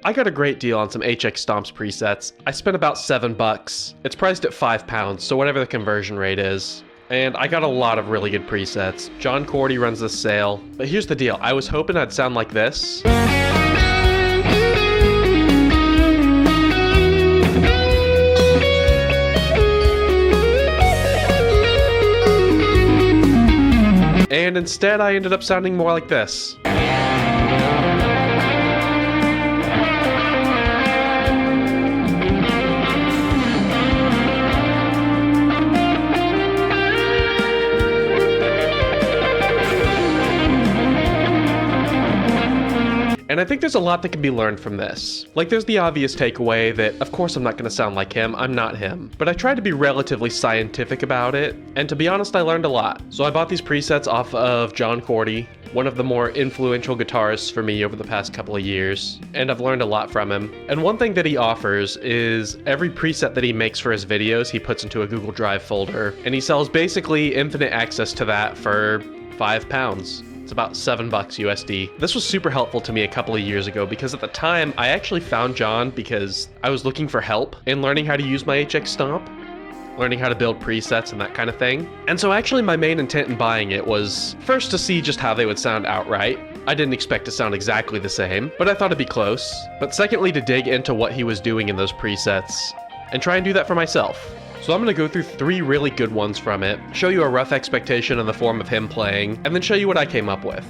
I got a great deal on some HX Stomp's presets. I spent about $7. It's priced at £5, so whatever the conversion rate is. And I got a lot of really good presets. John Cordy runs this sale. But here's the deal, I was hoping I'd sound like this. And instead I ended up sounding more like this. And I think there's a lot that can be learned from this. Like, there's the obvious takeaway that, of course I'm not going to sound like him, I'm not him. But I tried to be relatively scientific about it, and to be honest, I learned a lot. So I bought these presets off of John Cordy, one of the more influential guitarists for me over the past couple of years, and I've learned a lot from him. And one thing that he offers is every preset that he makes for his videos, he puts into a Google Drive folder, and he sells basically infinite access to that for £5. It's about $7 USD. This was super helpful to me a couple of years ago because at the time I actually found John because I was looking for help in learning how to use my HX Stomp, learning how to build presets and that kind of thing. And so actually my main intent in buying it was first to see just how they would sound outright. I didn't expect to sound exactly the same, but I thought it'd be close. But secondly, to dig into what he was doing in those presets and try and do that for myself. So I'm going to go through 3 really good ones from it, show you a rough expectation in the form of him playing, and then show you what I came up with.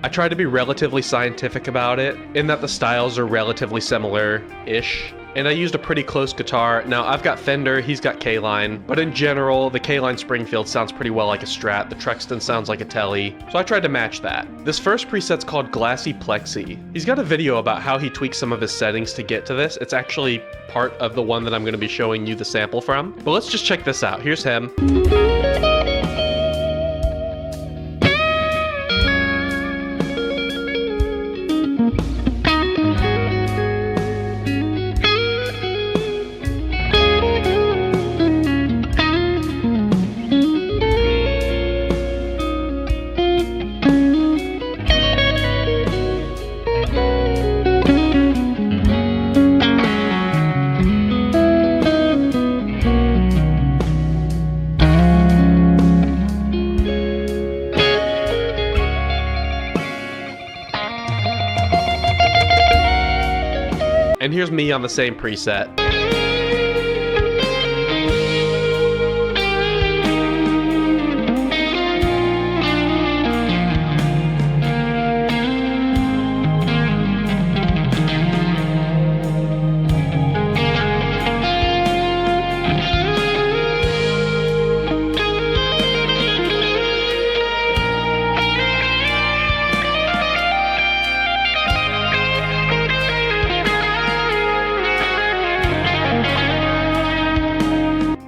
I try to be relatively scientific about it, in that the styles are relatively similar-ish, and I used a pretty close guitar. Now, I've got Fender, he's got K-Line, but in general, the K-Line Springfield sounds pretty well like a Strat, the Truxton sounds like a Tele, so I tried to match that. This first preset's called Glassy Plexi. He's got a video about how he tweaks some of his settings to get to this. It's actually part of the one that I'm going to be showing you the sample from. But let's just check this out. Here's him. And here's me on the same preset.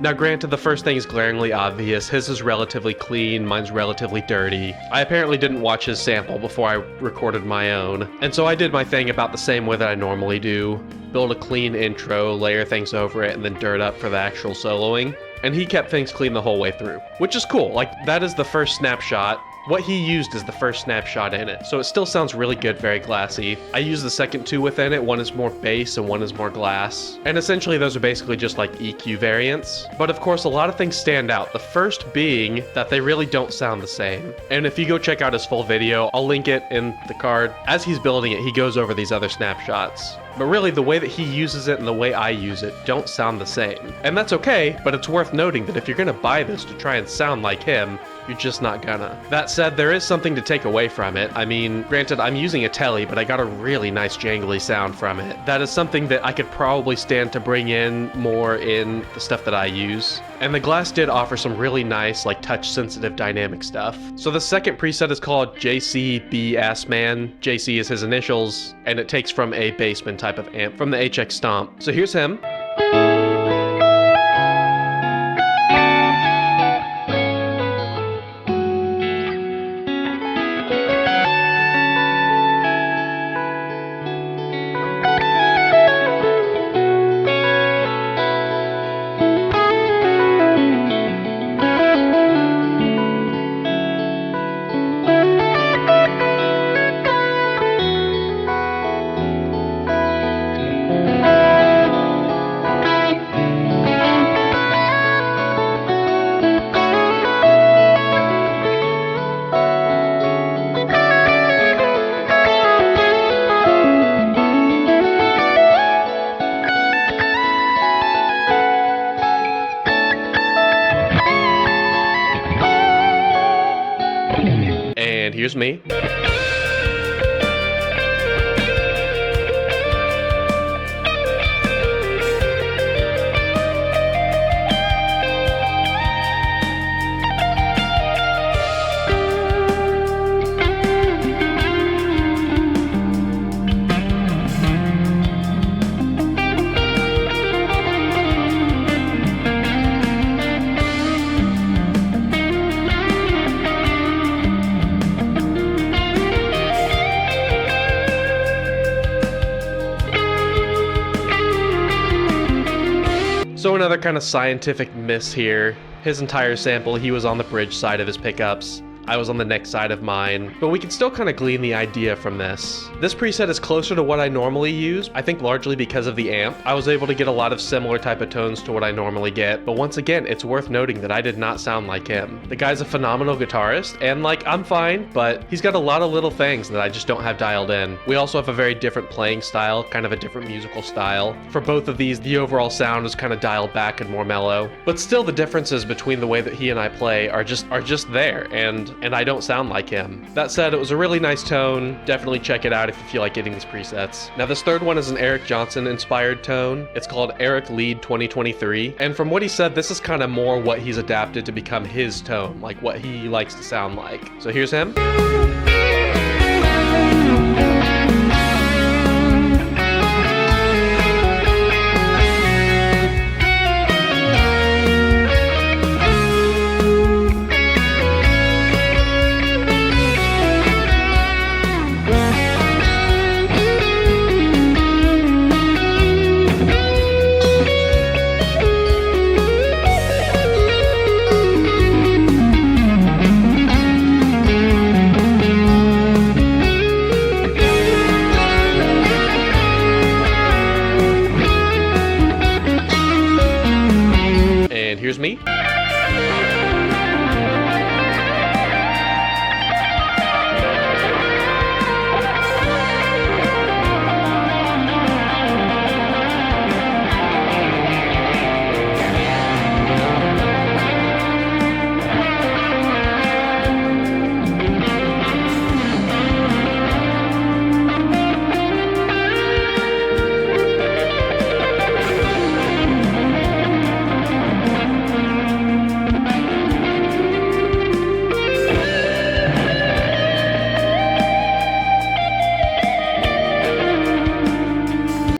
Now granted, the first thing is glaringly obvious. His is relatively clean, mine's relatively dirty. I apparently didn't watch his sample before I recorded my own, and so I did my thing about the same way that I normally do. Build a clean intro, layer things over it, and then dirt up for the actual soloing. And he kept things clean the whole way through, which is cool. Like, that is the first snapshot. What he used is the first snapshot in it, so it still sounds really good, very glassy. I use the second 2 within it, one is more bass and one is more glass. And essentially those are basically just like EQ variants. But of course a lot of things stand out, the first being that they really don't sound the same. And if you go check out his full video, I'll link it in the card. As he's building it, he goes over these other snapshots. But really, the way that he uses it and the way I use it don't sound the same. And that's okay, but it's worth noting that if you're gonna buy this to try and sound like him, you're just not gonna. That said, there is something to take away from it. I mean, granted, I'm using a Tele, but I got a really nice jangly sound from it. That is something that I could probably stand to bring in more in the stuff that I use. And the glass did offer some really nice, like, touch-sensitive dynamic stuff. So the second preset is called JCB Assman. JC is his initials, and it takes from a Bassman type of amp from the HX Stomp. So here's him. here's me. So another kind of scientific miss here. His entire sample, he was on the bridge side of his pickups. I was on the neck side of mine, but we can still kind of glean the idea from this. This preset is closer to what I normally use, I think largely because of the amp. I was able to get a lot of similar type of tones to what I normally get, but once again, it's worth noting that I did not sound like him. The guy's a phenomenal guitarist, and like, I'm fine, but he's got a lot of little things that I just don't have dialed in. We also have a very different playing style, kind of a different musical style. For both of these, the overall sound is kind of dialed back and more mellow, but still the differences between the way that he and I play are just there, and I don't sound like him. That said, it was a really nice tone. Definitely check it out if you feel like getting these presets. Now this third one is an Eric Johnson inspired tone. It's called Eric Lead 2023. And from what he said, this is kind of more what he's adapted to become his tone, like what he likes to sound like. So here's him. Here's me.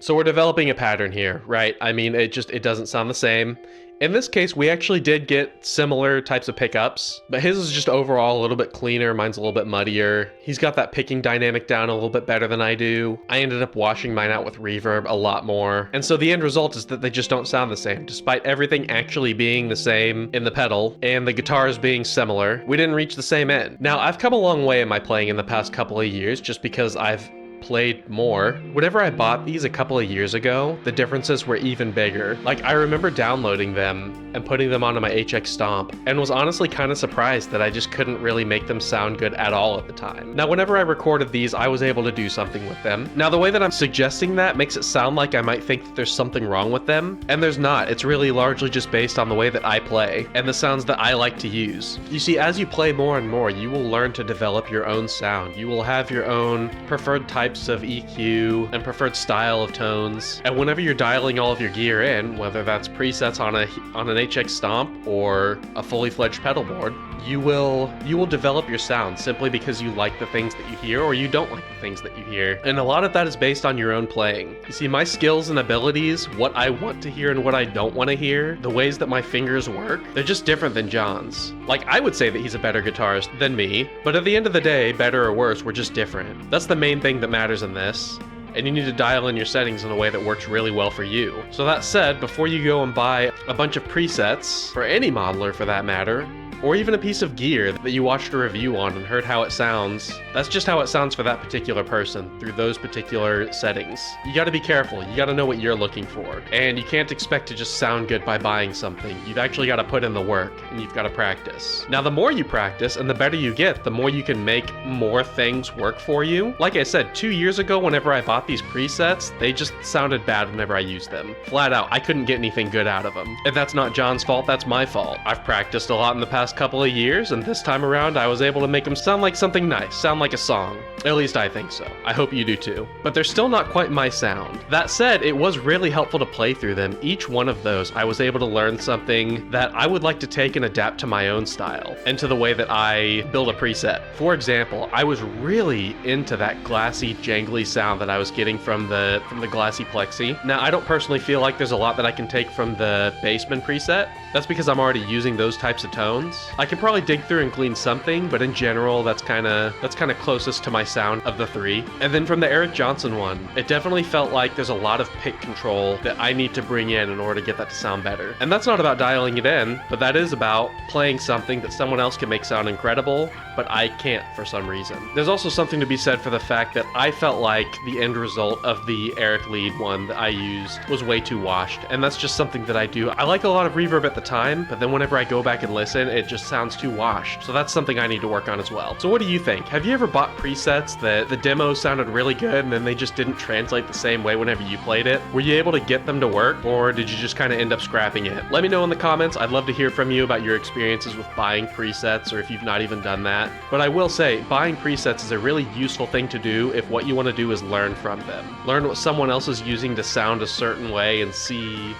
So we're developing a pattern here, right? I mean, it doesn't sound the same. In this case, we actually did get similar types of pickups, but his is just overall a little bit cleaner. Mine's a little bit muddier. He's got that picking dynamic down a little bit better than I do. I ended up washing mine out with reverb a lot more. And so the end result is that they just don't sound the same, despite everything actually being the same in the pedal and the guitars being similar. We didn't reach the same end. Now, I've come a long way in my playing in the past couple of years just because I've played more. Whenever I bought these a couple of years ago, the differences were even bigger. Like, I remember downloading them and putting them onto my HX Stomp and was honestly kind of surprised that I just couldn't really make them sound good at all at the time. Now, whenever I recorded these, I was able to do something with them. Now, the way that I'm suggesting that makes it sound like I might think that there's something wrong with them, and there's not. It's really largely just based on the way that I play and the sounds that I like to use. You see, as you play more and more, you will learn to develop your own sound. You will have your own preferred types of EQ and preferred style of tones. And whenever you're dialing all of your gear in, whether that's presets on an HX Stomp or a fully fledged pedal board, you will develop your sound simply because you like the things that you hear or you don't like the things that you hear. And a lot of that is based on your own playing. You see, my skills and abilities, what I want to hear and what I don't want to hear, the ways that my fingers work, they're just different than John's. Like, I would say that he's a better guitarist than me, but at the end of the day, better or worse, we're just different. That's the main thing that matters in this. And you need to dial in your settings in a way that works really well for you. So that said, before you go and buy a bunch of presets, for any modeler for that matter, or even a piece of gear that you watched a review on and heard how it sounds, that's just how it sounds for that particular person through those particular settings. You gotta be careful. You gotta know what you're looking for. And you can't expect to just sound good by buying something. You've actually gotta put in the work and you've gotta practice. Now, the more you practice and the better you get, the more you can make more things work for you. Like I said, 2 years ago, whenever I bought these presets, they just sounded bad whenever I used them. Flat out, I couldn't get anything good out of them. If that's not John's fault, that's my fault. I've practiced a lot in the past past couple of years, and this time around I was able to make them sound like something nice, sound like a song. At least I think so. I hope you do too. But they're still not quite my sound. That said, it was really helpful to play through them. Each one of those, I was able to learn something that I would like to take and adapt to my own style, and to the way that I build a preset. For example, I was really into that glassy, jangly sound that I was getting from the glassy plexi. Now, I don't personally feel like there's a lot that I can take from the Bassman preset. That's because I'm already using those types of tones. I can probably dig through and glean something, but in general, that's kind of closest to my sound of the three. And then from the Eric Johnson one, it definitely felt like there's a lot of pick control that I need to bring in order to get that to sound better. And that's not about dialing it in, but that is about playing something that someone else can make sound incredible, but I can't for some reason. There's also something to be said for the fact that I felt like the end result of the Eric lead one that I used was way too washed, and that's just something that I do. I like a lot of reverb at the time, but then whenever I go back and listen, it just sounds too washed. So that's something I need to work on as well. So what do you think? Have you ever bought presets that the demo sounded really good and then they just didn't translate the same way whenever you played it? Were you able to get them to work, or did you just kind of end up scrapping it? Let me know in the comments. I'd love to hear from you about your experiences with buying presets, or if you've not even done that. But I will say, buying presets is a really useful thing to do if what you want to do is learn from them. Learn what someone else is using to sound a certain way and see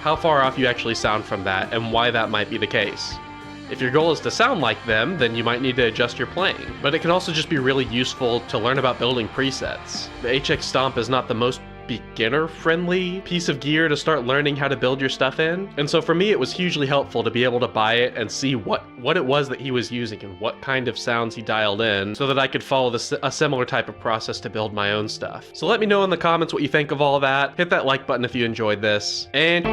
how far off you actually sound from that and why that might be the case. If your goal is to sound like them, then you might need to adjust your playing. But it can also just be really useful to learn about building presets. The HX Stomp is not the most beginner-friendly piece of gear to start learning how to build your stuff in. And so for me, it was hugely helpful to be able to buy it and see what it was that he was using and what kind of sounds he dialed in, so that I could follow a similar type of process to build my own stuff. So let me know in the comments what you think of all that. Hit that like button if you enjoyed this. And